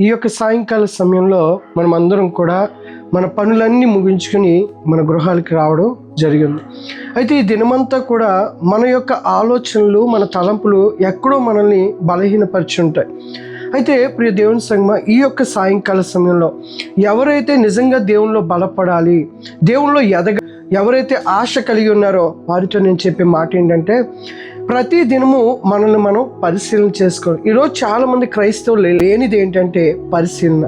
ఈ యొక్క సాయంకాల సమయంలో మనం అందరం కూడా మన పనులన్నీ ముగించుకుని మన గృహాలకి రావడం జరిగింది. అయితే ఈ దినమంతా కూడా మన యొక్క ఆలోచనలు, మన తలంపులు ఎక్కడో మనల్ని బలహీనపరిచి ఉంటాయి. అయితే ప్రియ దేవుని సంగమా, ఈ యొక్క సాయంకాల సమయంలో ఎవరైతే నిజంగా దేవునిలో బలపడాలి, దేవునిలో ఎవరైతే ఆశ కలిగి ఉన్నారో వారితో నేను చెప్పే మాట ఏంటంటే, ప్రతి దినము మనల్ని మనం పరిశీలన చేసుకోవాలి. ఈరోజు చాలామంది క్రైస్తవులు లేనిది ఏంటంటే పరిశీలన.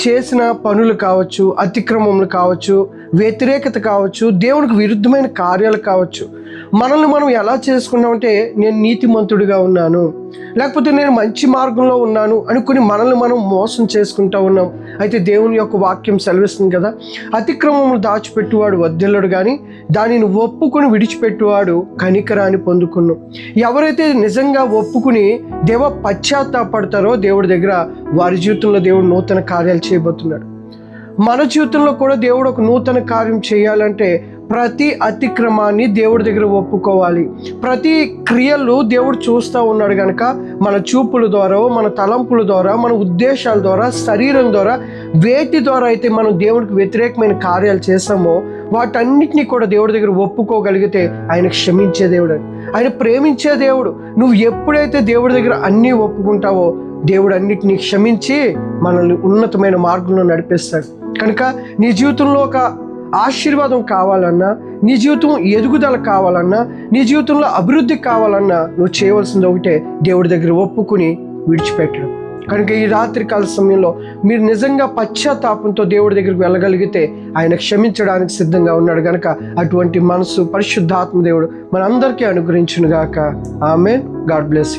చేసిన పనులు కావచ్చు, అతిక్రమములు కావచ్చు, వ్యతిరేకత కావచ్చు, దేవునికి విరుద్ధమైన కార్యాలు కావచ్చు, మనల్ని మనం ఎలా చేసుకున్నామంటే నేను నీతిమంతుడిగా ఉన్నాను, లేకపోతే నేను మంచి మార్గంలో ఉన్నాను అనుకుని మనల్ని మనం మోసం చేసుకుంటూ ఉన్నాం. అయితే దేవుని యొక్క వాక్యం సెలవిస్తుంది కదా, అతిక్రమములు దాచిపెట్టువాడు వర్ధిల్లడు కానీ దానిని ఒప్పుకుని విడిచిపెట్టువాడు కనికరాన్ని పొందుకున్నాం. ఎవరైతే నిజంగా ఒప్పుకుని పశ్చాత్తాపడతారో దేవుడి దగ్గర, వారి జీవితంలో దేవుడు నూతన కార్యాలు చేయబోతున్నాడు. మన జీవితంలో కూడా దేవుడు ఒక నూతన కార్యం చేయాలంటే ప్రతి అతిక్రమాన్ని దేవుడి దగ్గర ఒప్పుకోవాలి. ప్రతి క్రియలు దేవుడు చూస్తూ ఉన్నాడు కనుక మన చూపుల ద్వారా, మన తలంపుల ద్వారా, మన ఉద్దేశాల ద్వారా, శరీరం ద్వారా, వేటి ద్వారా అయితే మనం దేవుడికి వ్యతిరేకమైన కార్యాలు చేస్తామో వాటన్నిటినీ కూడా దేవుడి దగ్గర ఒప్పుకోగలిగితే ఆయన క్షమించే దేవుడు, ఆయన ప్రేమించే దేవుడు. నువ్వు ఎప్పుడైతే దేవుడి దగ్గర అన్నీ ఒప్పుకుంటావో దేవుడు అన్నిటినీ క్షమించి మనల్ని ఉన్నతమైన మార్గంలో నడిపిస్తాడు. కనుక నీ జీవితంలో ఒక ఆశీర్వాదం కావాలన్నా, నీ జీవితం ఎదుగుదల కావాలన్నా, నీ జీవితంలో అభివృద్ధి కావాలన్నా నువ్వు చేయవలసింది ఒకటే, దేవుడి దగ్గర ఒప్పుకుని విడిచిపెట్టడం. కనుక ఈ రాత్రికాల సమయంలో మీరు నిజంగా పశ్చాత్తాపంతో దేవుడి దగ్గరికి వెళ్ళగలిగితే ఆయన క్షమించడానికి సిద్ధంగా ఉన్నాడు. కనుక అటువంటి మనసు పరిశుద్ధాత్మ దేవుడు మనందరికీ అనుగ్రహించును గాక. ఆమేన్. God bless you.